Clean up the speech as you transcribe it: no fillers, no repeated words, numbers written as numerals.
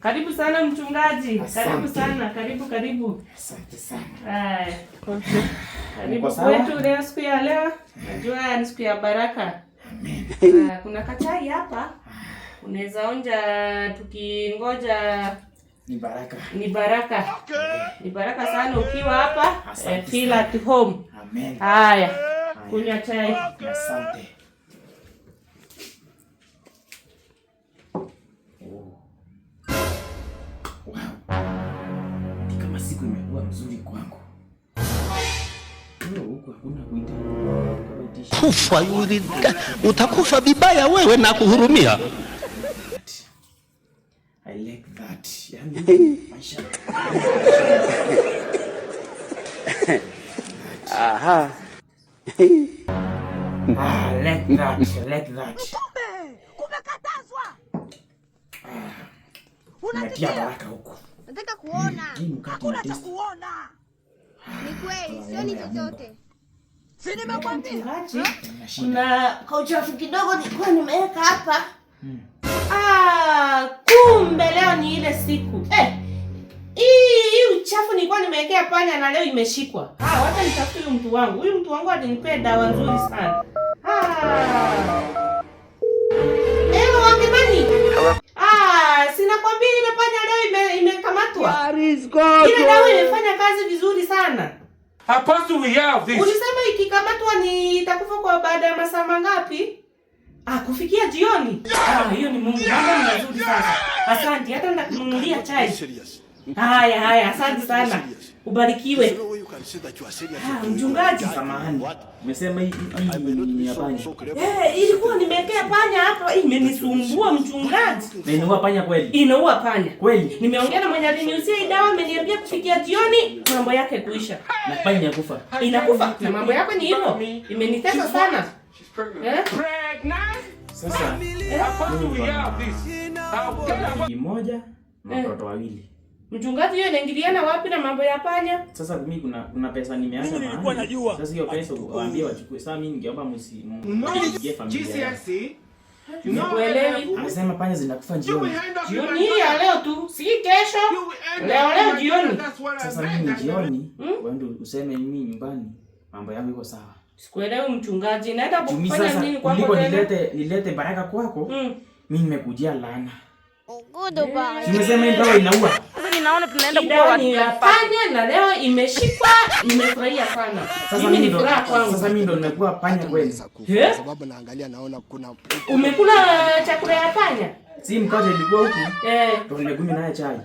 Karibu sana mchungaji. Asante. Karibu sana. Karibu. Asante sana. Haya. Karibu kwetu leo, siku ya leo. Najua ni siku ya baraka. Amen. Kuna kachai hapa. Unaweza onja tukingoja. Ni baraka. Ni baraka. Okay. Ni baraka sana ukiwa hapa. Asante Feel sana. at home. Amen. Haya. Kunywa chai. Asante. Kama siku imekuwa mzuri kwangu. Huko hakuna kuita. Kufa yule utakufa vibaya wewe na kuhurumia. I like that. Yani maisha. Aha. I like that. Kumekatazwa. Unatia baraka huko. Nataka kuona. Hakuna cha kuona. Ni kweli, sioni chochote. Si nimekwambia. Mchungaji, kuna kauchafu kidogo nilikuwa nimeweka hapa. Kumbe leo ni ile siku. Hii uchafu nilikuwa nimewekea panya na leo imeshikwa. Wacha nitafute huyu mtu wangu. Huyu mtu wangu alinipea dawa nzuri sana. Wangemani. Sinakwambia ile panya leo imekamatwa. Ile dawa imefanya kazi vizuri sana. Apostle, we have this. Ulisema ikikamatwa ni itakufa kwa baada ya masaa mangapi? Kufikia jioni. Hiyo ni Mungu. Mambo ni mazuri sana. Asante, hata ndakununulia chai. Haya, asante sana. Ubarikiwe. Mchungaji. Samahani. Umesema hii ni ya panya. Ilikuwa nimewekea panya hapa, imenisumbua mchungaji. Na inaua panya kweli? Inaua panya. Kweli? Nimeongea na mwenye aliniuzia hii dawa, ameniambia kufikia jioni mambo yake kuisha. Na panya inakufa. Inakufa. Na mambo yako ni hivyo. Imenitesa sana. Sasa Apostle, we have this. Kimoja na watoto wawili. Mchungaji, hiyo inaingiliana wapi na mambo ya panya? Sasa mimi kuna pesa nimeacha mahali. Sasa hiyo pesa waambie wachukue. Sasa mimi ningeomba msigie familia. Unaelewi? Anasema panya zinakufa jioni. Jioni hii ya leo tu, si kesho. Leo jioni. Sasa mimi jioni, wewe useme mimi nyumbani mambo yangu iko sawa. Sikuelewi mchungaji, naenda kufanya nini kwako kwako tena? Nilete baraka kwako. Mimi nimekujia laana. Goodbye. Nimesema hii dawa inaua. Sasa ninaona tunaenda kuwa watu ya panya na leo imeshikwa, nimefurahia sana. Mimi ni furaha kwangu. Sasa mimi ndo nimekuwa panya kweli. Kwa sababu naangalia naona kuna Umekula chakula ya panya? Si mkate ilikuwa huku. Ndo nimekunywa naye chai.